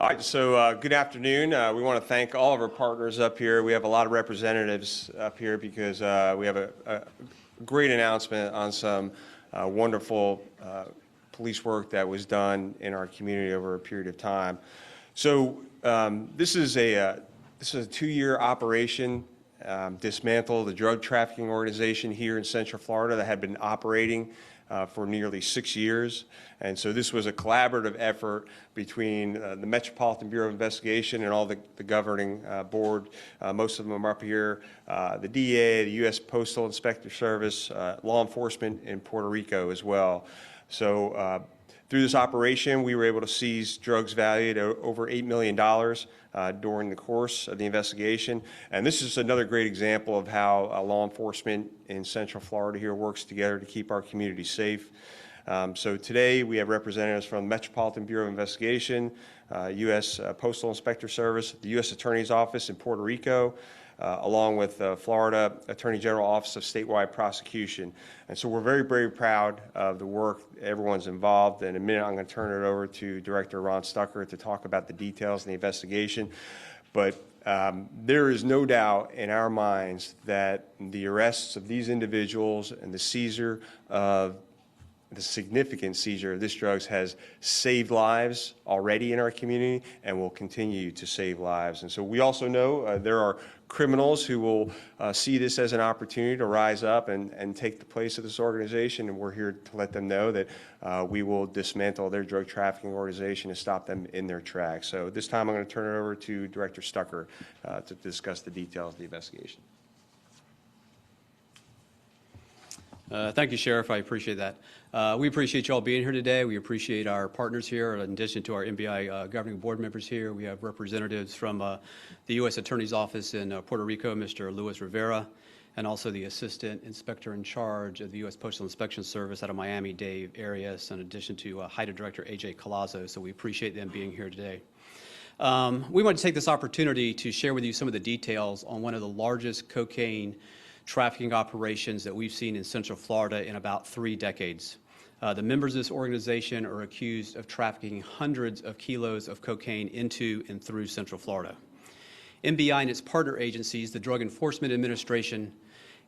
All right, so good afternoon. We want to thank all of our partners up here. We have a lot of representatives up here because we have a great announcement on some wonderful police work that was done in our community over a period of time. So this is a 2-year operation, dismantle the drug trafficking organization here in Central Florida that had been operating for nearly 6 years. And so this was a collaborative effort between the Metropolitan Bureau of Investigation and all the governing board. Most of them are up here, the DEA, the U.S. Postal Inspector Service, law enforcement in Puerto Rico as well. So through this operation, we were able to seize drugs valued at over $8 million during the course of the investigation. And this is another great example of how law enforcement in Central Florida here works together to keep our community safe. So today we have representatives from the Metropolitan Bureau of Investigation, U.S. Postal Inspector Service, the U.S. Attorney's Office in Puerto Rico, along with the Florida Attorney General Office of Statewide Prosecution. And so we're very, very proud of the work everyone's involved. In a minute, I'm going to turn it over to Director Ron Stucker to talk about the details of the investigation. But there is no doubt in our minds that the arrests of these individuals and the significant seizure of this drugs has saved lives already in our community and will continue to save lives. And so we also know there are criminals who will see this as an opportunity to rise up and take the place of this organization, and we're here to let them know that we will dismantle their drug trafficking organization and stop them in their tracks. So this time I'm going to turn it over to Director Stucker to discuss the details of the investigation. Thank you, Sheriff. I appreciate that. We appreciate you all being here today. We appreciate our partners here. In addition to our MBI governing board members here, we have representatives from the U.S. Attorney's Office in Puerto Rico, Mr. Luis Rivera, and also the Assistant Inspector in Charge of the U.S. Postal Inspection Service out of Miami, Dave Arias, in addition to HIDTA Director A.J. Colazo. So we appreciate them being here today. We want to take this opportunity to share with you some of the details on one of the largest cocaine trafficking operations that we've seen in Central Florida in about 3 decades. The members of this organization are accused of trafficking hundreds of kilos of cocaine into and through Central Florida. MBI and its partner agencies, the Drug Enforcement Administration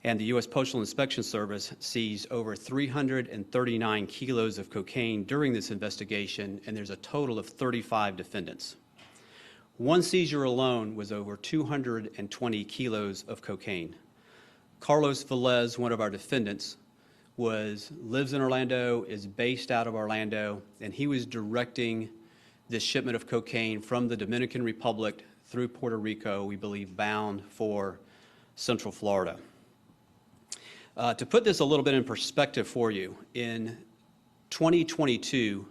and the U.S. Postal Inspection Service, seized over 339 kilos of cocaine during this investigation, and there's a total of 35 defendants. One seizure alone was over 220 kilos of cocaine. Carlos Velez, one of our defendants, lives in Orlando, is based out of Orlando, and he was directing this shipment of cocaine from the Dominican Republic through Puerto Rico, we believe bound for Central Florida. To put this a little bit in perspective for you, in 2022,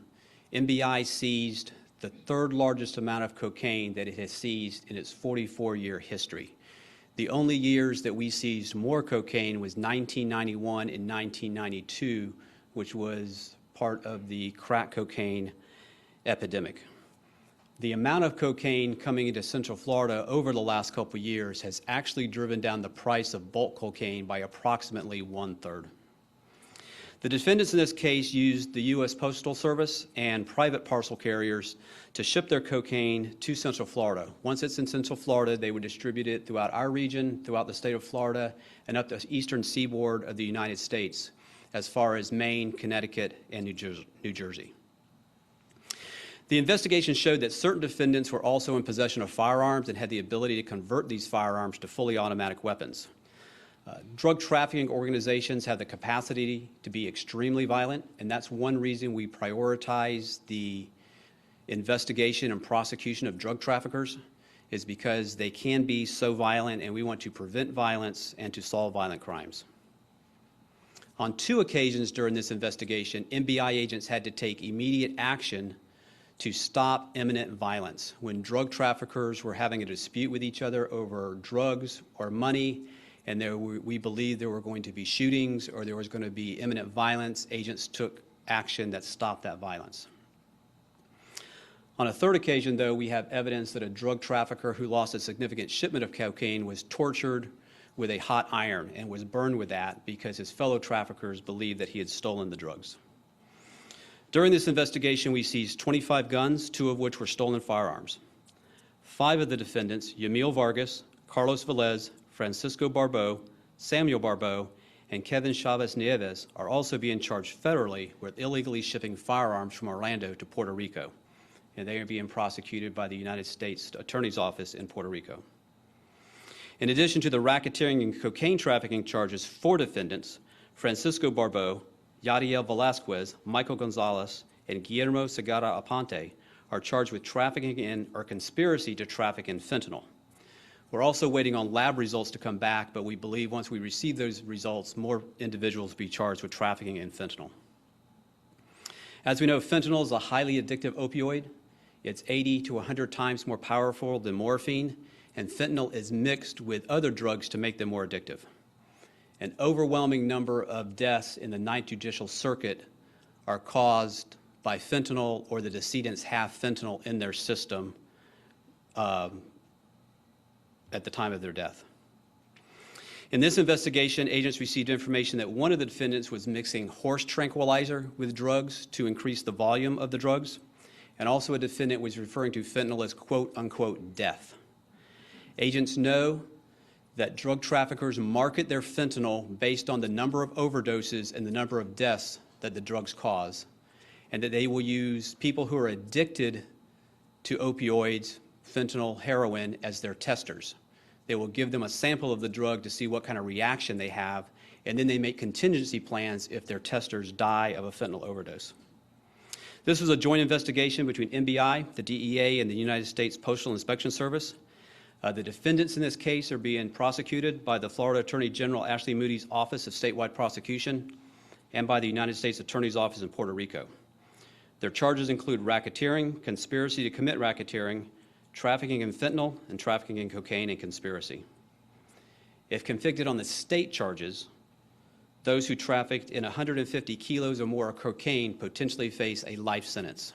MBI seized the 3rd largest amount of cocaine that it has seized in its 44-year history. The only years that we seized more cocaine was 1991 and 1992, which was part of the crack cocaine epidemic. The amount of cocaine coming into Central Florida over the last couple of years has actually driven down the price of bulk cocaine by approximately 1/3. The defendants in this case used the U.S. Postal Service and private parcel carriers to ship their cocaine to Central Florida. Once it's in Central Florida, they would distribute it throughout our region, throughout the state of Florida, and up the eastern seaboard of the United States, as far as Maine, Connecticut, and New Jersey. The investigation showed that certain defendants were also in possession of firearms and had the ability to convert these firearms to fully automatic weapons. Drug trafficking organizations have the capacity to be extremely violent, and that's one reason we prioritize the investigation and prosecution of drug traffickers, is because they can be so violent, and we want to prevent violence and to solve violent crimes. On 2 occasions during this investigation, MBI agents had to take immediate action to stop imminent violence. When drug traffickers were having a dispute with each other over drugs or money, and we believed there were going to be shootings or there was going to be imminent violence, agents took action that stopped that violence. On a 3rd occasion, though, we have evidence that a drug trafficker who lost a significant shipment of cocaine was tortured with a hot iron and was burned with that because his fellow traffickers believed that he had stolen the drugs. During this investigation, we seized 25 guns, 2 of which were stolen firearms. 5 of the defendants, Yamil Vargas, Carlos Velez, Francisco Barbeau, Samuel Barbeau, and Kevin Chavez Nieves, are also being charged federally with illegally shipping firearms from Orlando to Puerto Rico, and they are being prosecuted by the United States Attorney's Office in Puerto Rico. In addition to the racketeering and cocaine trafficking charges, 4 defendants, Francisco Barbeau, Yadiel Velasquez, Michael Gonzalez, and Guillermo Segara Aponte, are charged with trafficking in or conspiracy to traffic in fentanyl. We're also waiting on lab results to come back, but we believe once we receive those results, more individuals will be charged with trafficking in fentanyl. As we know, fentanyl is a highly addictive opioid. It's 80 to 100 times more powerful than morphine, and fentanyl is mixed with other drugs to make them more addictive. An overwhelming number of deaths in the Ninth Judicial Circuit are caused by fentanyl, or the decedents have fentanyl in their system at the time of their death. In this investigation, agents received information that one of the defendants was mixing horse tranquilizer with drugs to increase the volume of the drugs, and also a defendant was referring to fentanyl as quote-unquote death. Agents know that drug traffickers market their fentanyl based on the number of overdoses and the number of deaths that the drugs cause, and that they will use people who are addicted to opioids, fentanyl, heroin, as their testers. They will give them a sample of the drug to see what kind of reaction they have, and then they make contingency plans if their testers die of a fentanyl overdose. This was a joint investigation between MBI, the DEA, and the United States Postal Inspection Service. The defendants in this case are being prosecuted by the Florida Attorney General Ashley Moody's Office of Statewide Prosecution and by the United States Attorney's Office in Puerto Rico. Their charges include racketeering, conspiracy to commit racketeering, trafficking in fentanyl, and trafficking in cocaine and conspiracy. If convicted on the state charges, those who trafficked in 150 kilos or more of cocaine potentially face a life sentence.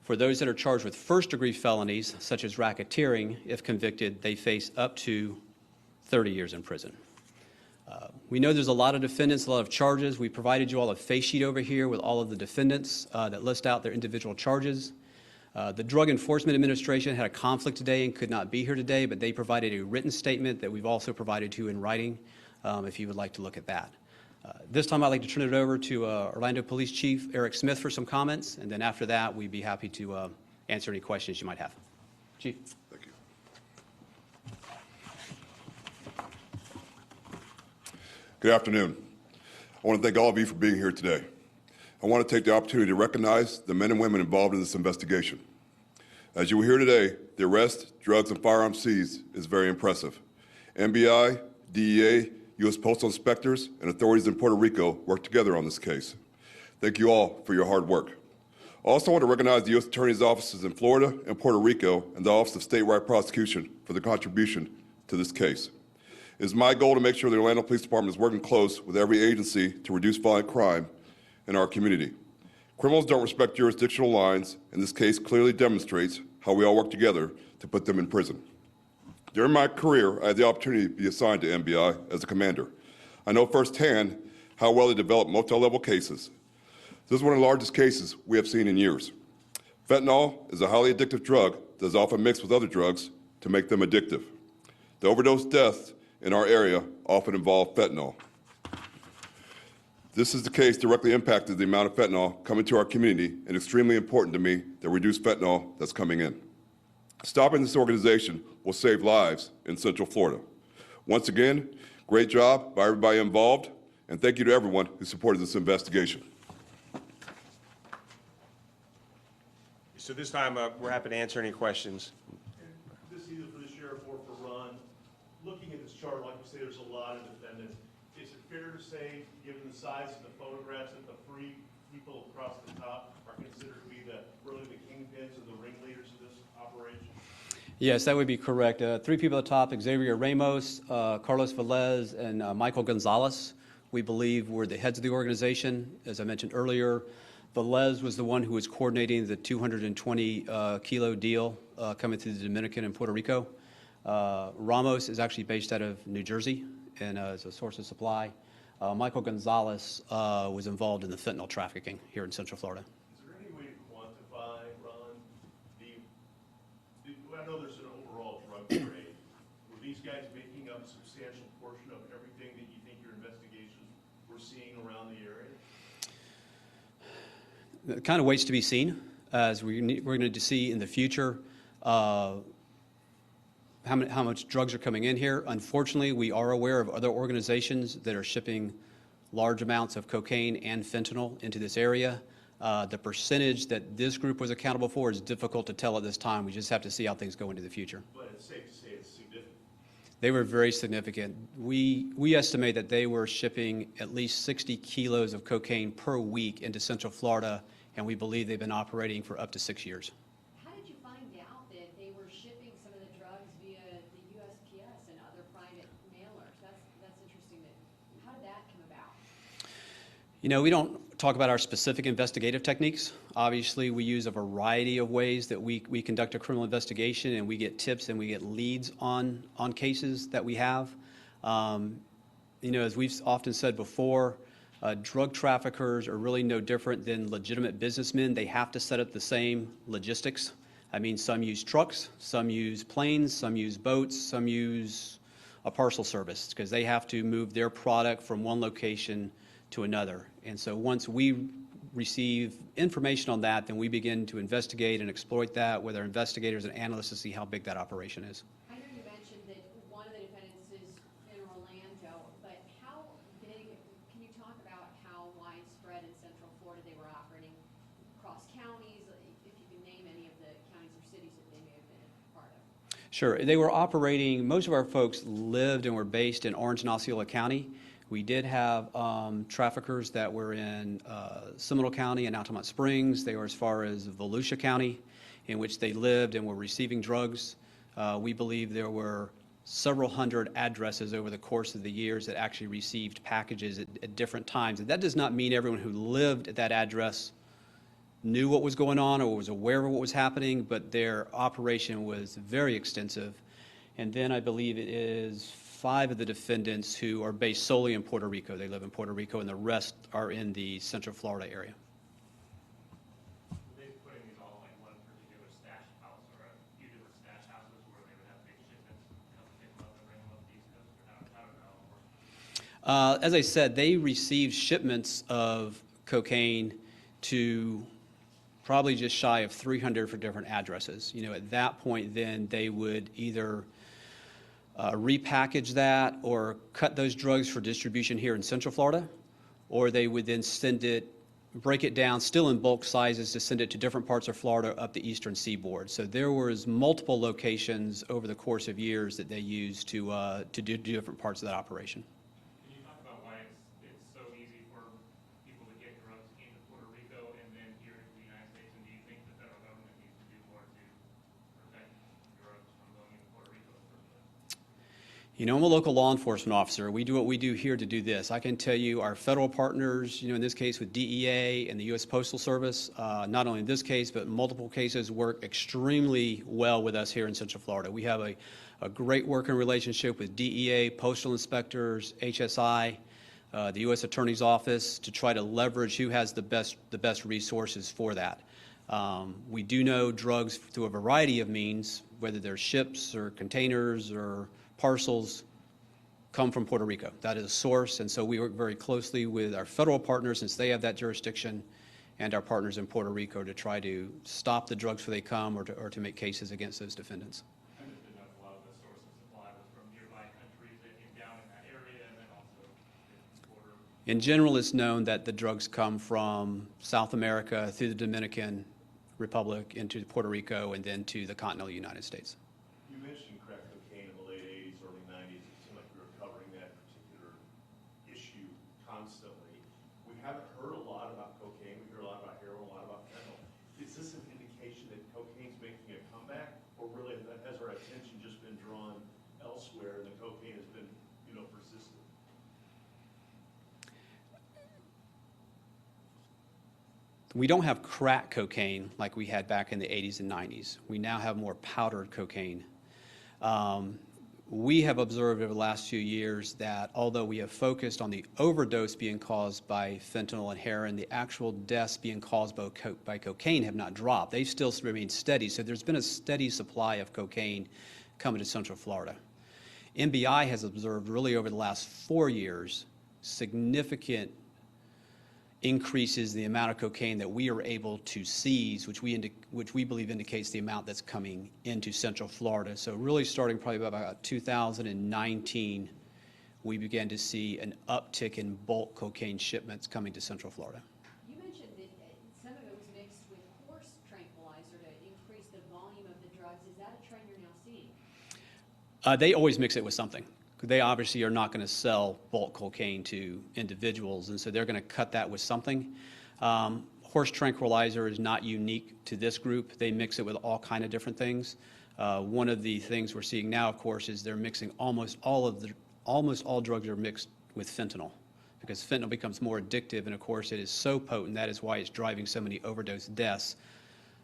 For those that are charged with first-degree felonies, such as racketeering, if convicted, they face up to 30 years in prison. We know there's a lot of defendants, a lot of charges. We provided you all a face sheet over here with all of the defendants that list out their individual charges. The Drug Enforcement Administration had a conflict today and could not be here today, but they provided a written statement that we've also provided to you in writing, if you would like to look at that. This time I'd like to turn it over to Orlando Police Chief Eric Smith for some comments, and then after that we'd be happy to answer any questions you might have. Chief. Thank you. Good afternoon. I want to thank all of you for being here today. I want to take the opportunity to recognize the men and women involved in this investigation. As you will hear today, the arrest, drugs, and firearms seized is very impressive. MBI, DEA, U.S. Postal Inspectors, and authorities in Puerto Rico worked together on this case. Thank you all for your hard work. I also want to recognize the U.S. Attorney's offices in Florida and Puerto Rico and the Office of Statewide Prosecution for the contribution to this case. It is my goal to make sure the Orlando Police Department is working close with every agency to reduce violent crime in our community. Criminals don't respect jurisdictional lines, and this case clearly demonstrates how we all work together to put them in prison. During my career, I had the opportunity to be assigned to MBI as a commander. I know firsthand how well they develop multi-level cases. This is one of the largest cases we have seen in years. Fentanyl is a highly addictive drug that is often mixed with other drugs to make them addictive. The overdose deaths in our area often involve fentanyl. This is the case directly impacted the amount of fentanyl coming to our community, and extremely important to me that we reduce fentanyl that's coming in. Stopping this organization will save lives in Central Florida. Once again, great job by everybody involved, and thank you to everyone who supported this investigation. So this time, we're happy to answer any questions. And this is either for the sheriff or for Ron. Looking at this chart, like you say, there's a lot of defendants. Is it fair to say, given the size of the photographs, that the 3 people across the top are considered to be really the kingpins or the ringleaders of this operation? Yes, that would be correct. 3 people at the top, Xavier Ramos, Carlos Velez, and Michael Gonzalez, we believe were the heads of the organization. As I mentioned earlier, Velez was the one who was coordinating the 220 kilo deal coming through the Dominican and Puerto Rico. Ramos is actually based out of New Jersey and is a source of supply. Michael Gonzalez was involved in the fentanyl trafficking here in Central Florida. Is there any way to quantify, Ron, I know there's an overall drug trade. Were these guys making up a substantial portion of everything that you think your investigations were seeing around the area? It kind of waits to be seen, as we're going to see in the future how much drugs are coming in here. Unfortunately, we are aware of other organizations that are shipping large amounts of cocaine and fentanyl into this area. The percentage that this group was accountable for is difficult to tell at this time. We just have to see how things go into the future. But it's safe to say it's significant. They were very significant. We estimate that they were shipping at least 60 kilos of cocaine per week into Central Florida, and we believe they've been operating for up to 6 years. How did you find out that they were shipping some of the drugs via the USPS and other private mailers? That's interesting. How did that come about? You know, we don't talk about our specific investigative techniques. Obviously, we use a variety of ways that we conduct a criminal investigation, and we get tips and we get leads on cases that we have. You know, as we've often said before, drug traffickers are really no different than legitimate businessmen. They have to set up the same logistics. I mean, some use trucks, some use planes, some use boats, some use a parcel service, because they have to move their product from one location to another. And so once we receive information on that, then we begin to investigate and exploit that with our investigators and analysts to see how big that operation is. I know you mentioned that one of the defendants is in Orlando, but how big, can you talk about how widespread in Central Florida they were operating across counties, if you can name any of the counties or cities that they may have been a part of? Sure. They were operating, most of our folks lived and were based in Orange and Osceola County. We did have traffickers that were in Seminole County and Altamont Springs. They were as far as Volusia County, in which they lived and were receiving drugs. We believe there were several hundred addresses over the course of the years that actually received packages at different times. And that does not mean everyone who lived at that address knew what was going on or was aware of what was happening, but their operation was very extensive. And then I believe it is 5 of the defendants who are based solely in Puerto Rico. They live in Puerto Rico, and the rest are in the Central Florida area. Were they putting these all in like one particular stash house or a few different stash houses where they would have big shipments come pick them up and bring them up the East Coast? Or how did that all work? As I said, they received shipments of cocaine to probably just shy of 300 for different addresses. You know, at that point, then they would either repackage that or cut those drugs for distribution here in Central Florida, or they would then send it, break it down still in bulk sizes to send it to different parts of Florida up the eastern seaboard. So there was multiple locations over the course of years that they used to do different parts of that operation. Can you talk about why it's so easy for people to get drugs into Puerto Rico and then here into the United States? And do you think the federal government needs to do more to protect drugs from going into Puerto Rico in the first place? You know, I'm a local law enforcement officer. We do what we do here to do this. I can tell you our federal partners, you know, in this case with DEA and the U.S. Postal Service, not only in this case, but multiple cases, work extremely well with us here in Central Florida. We have a great working relationship with DEA, postal inspectors, HSI, the U.S. Attorney's Office to try to leverage who has the best resources for that. We do know drugs through a variety of means, whether they're ships or containers or parcels, come from Puerto Rico. That is a source, and so we work very closely with our federal partners, since they have that jurisdiction, and our partners in Puerto Rico to try to stop the drugs before they come or to make cases against those defendants. I just didn't know if a lot of the source of supply was from nearby countries down in that area and then also the border. In general, it's known that the drugs come from South America through the Dominican Republic into Puerto Rico and then to the continental United States. You mentioned crack cocaine in the late 80s, early 90s. It seemed like we were covering that particular issue constantly. We haven't heard a lot about cocaine. We hear a lot about heroin, a lot about fentanyl. Is this an indication that cocaine's making a comeback, or really has our attention just been drawn elsewhere and the cocaine has been, persistent? We don't have crack cocaine like we had back in the 80s and 90s. We now have more powdered cocaine. We have observed over the last few years that although we have focused on the overdose being caused by fentanyl and heroin, the actual deaths being caused by cocaine have not dropped. They still remain steady. So there's been a steady supply of cocaine coming to Central Florida. MBI has observed really over the last 4 years significant increases in the amount of cocaine that we are able to seize, which we believe indicates the amount that's coming into Central Florida. So really starting probably about 2019, we began to see an uptick in bulk cocaine shipments coming to Central Florida. You mentioned that some of it was mixed with horse tranquilizer to increase the volume of the drugs. Is that a trend you're now seeing? They always mix it with something. They obviously are not going to sell bulk cocaine to individuals, and so they're going to cut that with something. Horse tranquilizer is not unique to this group. They mix it with all kind of different things. One of the things we're seeing now, of course, is they're mixing almost all drugs are mixed with fentanyl, because fentanyl becomes more addictive, and of course it is so potent. That is why it's driving so many overdose deaths.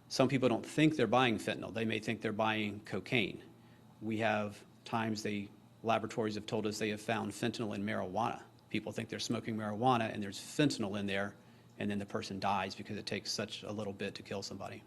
Some people don't think they're buying fentanyl. They may think they're buying cocaine. We have times laboratories have told us they have found fentanyl in marijuana. People think they're smoking marijuana and there's fentanyl in there, and then the person dies because it takes such a little bit to kill somebody.